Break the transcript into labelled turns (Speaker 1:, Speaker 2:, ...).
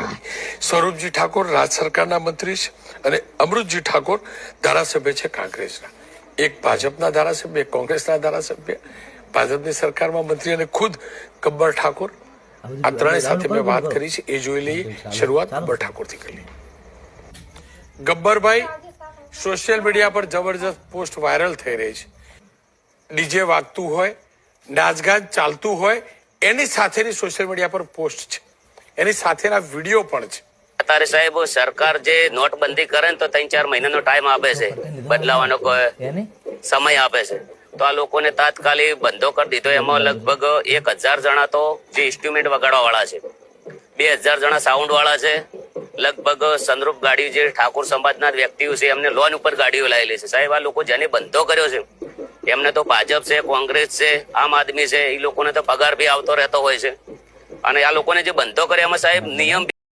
Speaker 1: નથી। સ્વરૂપજી ઠાકોર રાજ્ય સરકારના મંત્રી છે અને અમૃતજી ઠાકોર ધારાસભ્ય છે કોંગ્રેસના। એક ભાજપના ધારાસભ્ય, એક કોંગ્રેસના ધારાસભ્ય, ભાજપની સરકારમાં મંત્રી અને ખુદ ગબ્બર ઠાકોર, આ ત્રણેય સાથે મેં વાત કરી છે। એ જોઈ લઈએ, શરૂઆત ગબ્બર ઠાકોરથી કરી લઈએ। ગબ્બરભાઈ, સોશિયલ મીડિયા પર જબરજસ્ત પોસ્ટ વાયરલ થઈ રહી છે। ડીજે વાગતું હોય, નાચગાન ચાલતું હોય, એની સાથેની સોશિયલ મીડિયા પર પોસ્ટ છે, એની સાથેના વિડીયો પણ છે।
Speaker 2: અત્યારે સાહેબ સરકાર જે નોટબંધી કરે ને તો 3-4 મહિનાનો ટાઈમ આપે છે, બદલાવાનો સમય આપે છે, તો આ લોકોને તાત્કાલિક બંધો કરી દીધો। એમાં લગભગ 1000 જણા તો જે ઇન્સ્ટ્રુમેન્ટ વગાડવા વાળા છે, 2000 જણા સાઉન્ડ વાળા છે, લગભગ સનરૂપ ગાડી જે ઠાકોર સમાજના વ્યક્તિઓ છે એમને લોન ઉપર ગાડીઓ લાવેલી છે। સાહેબ આ લોકો જેને બંધો કર્યો છે એમને તો ભાજપ છે, કોંગ્રેસ છે, આમ આદમી છે, એ લોકોને તો પગાર બી આવતો રહેતો હોય છે, અને આ લોકોને જે બંધો કર્યા એમાં સાહેબ નિયમ